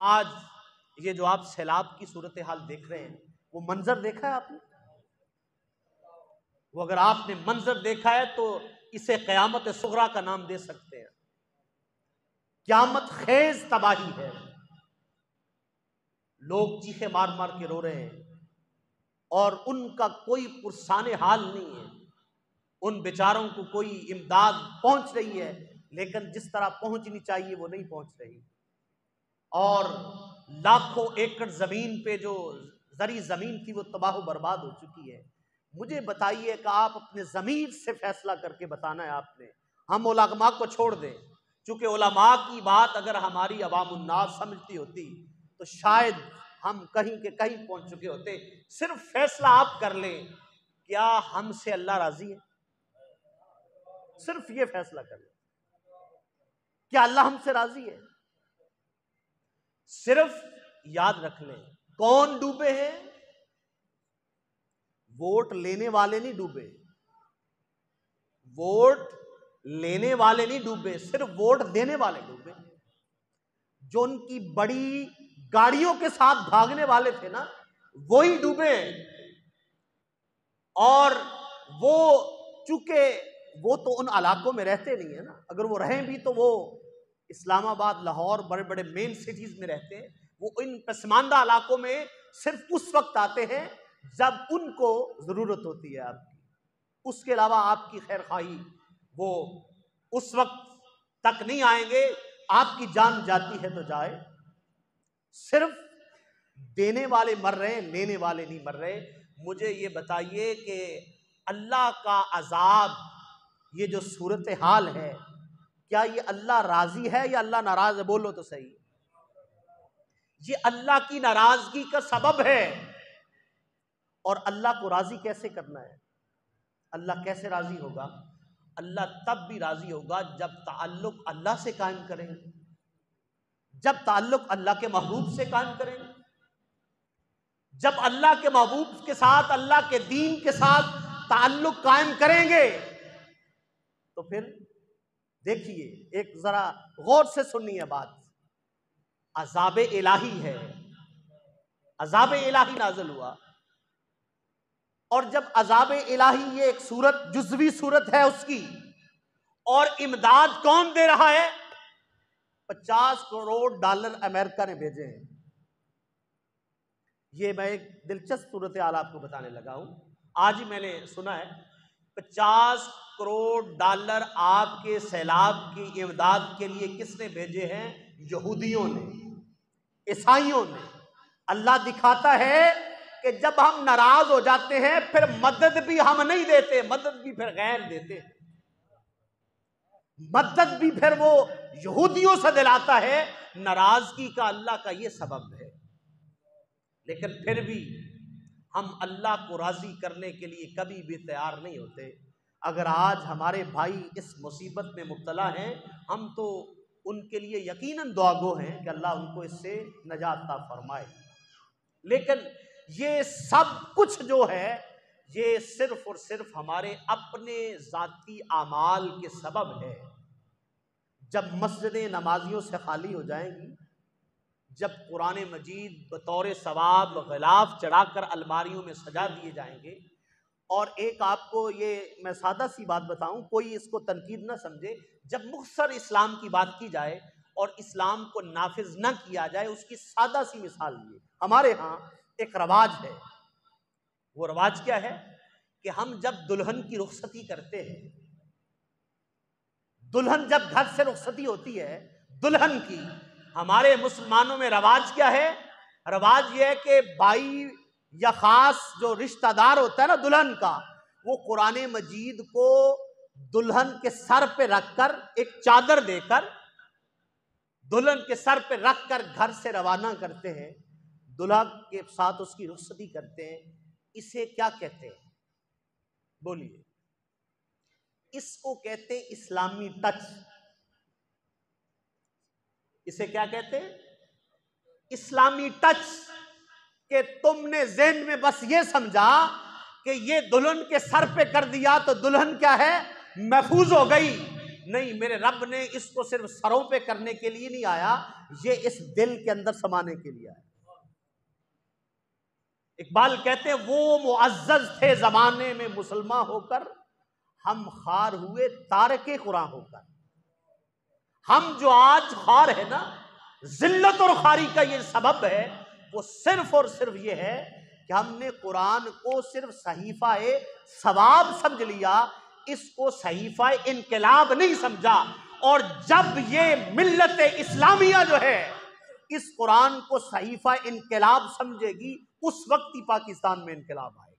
आज ये जो आप सैलाब की सूरत हाल देख रहे हैं, वो मंजर देखा है आपने? वो अगर आपने मंजर देखा है तो इसे क़यामत सुगरा का नाम दे सकते हैं। क़यामत खेज तबाही है। लोग चीखे मार मार के रो रहे हैं और उनका कोई पुरसाने हाल नहीं है। उन बेचारों को कोई इमदाद पहुंच रही है, लेकिन जिस तरह पहुंचनी चाहिए वो नहीं पहुंच रही। और लाखों एकड़ जमीन पे जो जरी जमीन थी वो तबाह बर्बाद हो चुकी है। मुझे बताइए कि आप अपने ज़मीर से फैसला करके बताना है आपने। हम उलमा को छोड़ दें, चूंकि उलमा की बात अगर हमारी अवामुन्नास समझती होती तो शायद हम कहीं के कहीं पहुंच चुके होते। सिर्फ फैसला आप कर लें, क्या हमसे अल्लाह राजी है? सिर्फ ये फैसला कर लें, क्या अल्लाह हमसे राजी है? सिर्फ याद रख लें, कौन डूबे हैं? वोट लेने वाले नहीं डूबे, वोट लेने वाले नहीं डूबे, सिर्फ वोट देने वाले डूबे। जो उनकी बड़ी गाड़ियों के साथ भागने वाले थे ना, वही डूबे। और वो चूंकि वो तो उन इलाकों में रहते नहीं है ना, अगर वो रहें भी तो वो इस्लामाबाद, लाहौर, बड़े बड़े मेन सिटीज में रहते हैं। वो इन पसमानदा इलाकों में सिर्फ उस वक्त आते हैं जब उनको जरूरत होती है आपकी। उसके अलावा आपकी खैर खाई वो उस वक्त तक नहीं आएंगे। आपकी जान जाती है तो जाए। सिर्फ देने वाले मर रहे हैं, लेने वाले नहीं मर रहे। मुझे ये बताइए कि अल्लाह का अजाब, ये जो सूरत हाल है, क्या ये अल्लाह राजी है या अल्लाह नाराज है? बोलो तो सही। ये अल्लाह की नाराजगी का सबब है। और अल्लाह को राजी कैसे करना है? अल्लाह कैसे राजी होगा? अल्लाह तब भी राजी होगा जब ताल्लुक अल्लाह से कायम करेंगे, जब ताल्लुक अल्लाह के महबूब से कायम करेंगे, जब अल्लाह के महबूब के साथ, अल्लाह के दीन के साथ ताल्लुक कायम करेंगे। तो फिर देखिए, एक जरा गौर से सुनिए बात। अजाब इलाही है, अजाब इलाही नाज़िल हुआ। और जब अजाब इलाही, ये एक सूरत, जुज़वी सूरत है उसकी, और इमदाद कौन दे रहा है? 50 करोड़ डॉलर अमेरिका ने भेजे हैं। ये मैं एक दिलचस्प सूरत हाल आपको बताने लगा हूं। आज ही मैंने सुना है 50 करोड़ डॉलर आपके सैलाब की इमदाद के लिए किसने भेजे हैं? यहूदियों ने, ईसाइयों ने। अल्लाह दिखाता है कि जब हम नाराज हो जाते हैं फिर मदद भी हम नहीं देते, मदद भी फिर गैर देते, मदद भी फिर वो यहूदियों से दिलाता है। नाराजगी का अल्लाह का ये सबब है। लेकिन फिर भी हम अल्लाह को राजी करने के लिए कभी भी तैयार नहीं होते। अगर आज हमारे भाई इस मुसीबत में मुब्तला हैं, हम तो उनके लिए यकीनन दुआगो हैं कि अल्लाह उनको इससे नजात अता फरमाए। लेकिन ये सब कुछ जो है, ये सिर्फ और सिर्फ हमारे अपने ज़ाती आमाल के सबब है। जब मस्जिदें नमाजियों से खाली हो जाएंगी, जब कुरान मजीद बतौर सवाब ग़िलाफ़ चढ़ाकर अलमारियों में सजा दिए जाएंगे। और एक आपको ये मैं सादा सी बात बताऊं, कोई इसको तनकीद ना समझे, जब मुख्तसर इस्लाम की बात की जाए और इस्लाम को नाफिज न किया जाए, उसकी सादा सी मिसाल ये, हमारे यहाँ एक रवाज है। वो रवाज क्या है कि हम जब दुल्हन की रुखसती करते हैं, दुल्हन जब घर से रुखसती होती है दुल्हन की, हमारे मुसलमानों में रवाज क्या है? रवाज यह है कि भाई या खास जो रिश्तेदार होता है ना दुल्हन का, वो कुरान मजीद को दुल्हन के सर पे रखकर, एक चादर देकर दुल्हन के सर पे रखकर घर से रवाना करते हैं, दुल्हा के साथ उसकी रुखसती करते हैं। इसे क्या कहते हैं? बोलिए। इसको कहते हैं इस्लामी टच। इसे क्या कहते हैं? इस्लामी टच। कि तुमने ज़हन में बस ये समझा कि ये दुल्हन के सर पे कर दिया तो दुल्हन क्या है? महफूज हो गई। नहीं, मेरे रब ने इसको सिर्फ सरों पे करने के लिए नहीं आया, ये इस दिल के अंदर समाने के लिए आया। इकबाल कहते हैं वो मुअज्जज थे जमाने में मुसलमान होकर, हम खार हुए तारके कुरान होकर। हम जो आज खार है ना, जिल्लत और खारी का ये सबब है, वो सिर्फ और सिर्फ ये है कि हमने कुरान को सिर्फ सहीफा ए सवाब समझ लिया, इसको सहीफा इनकलाब नहीं समझा। और जब ये मिल्लत इस्लामिया जो है इस कुरान को सहीफा इनकलाब समझेगी, उस वक्त ही पाकिस्तान में इनकलाब आए।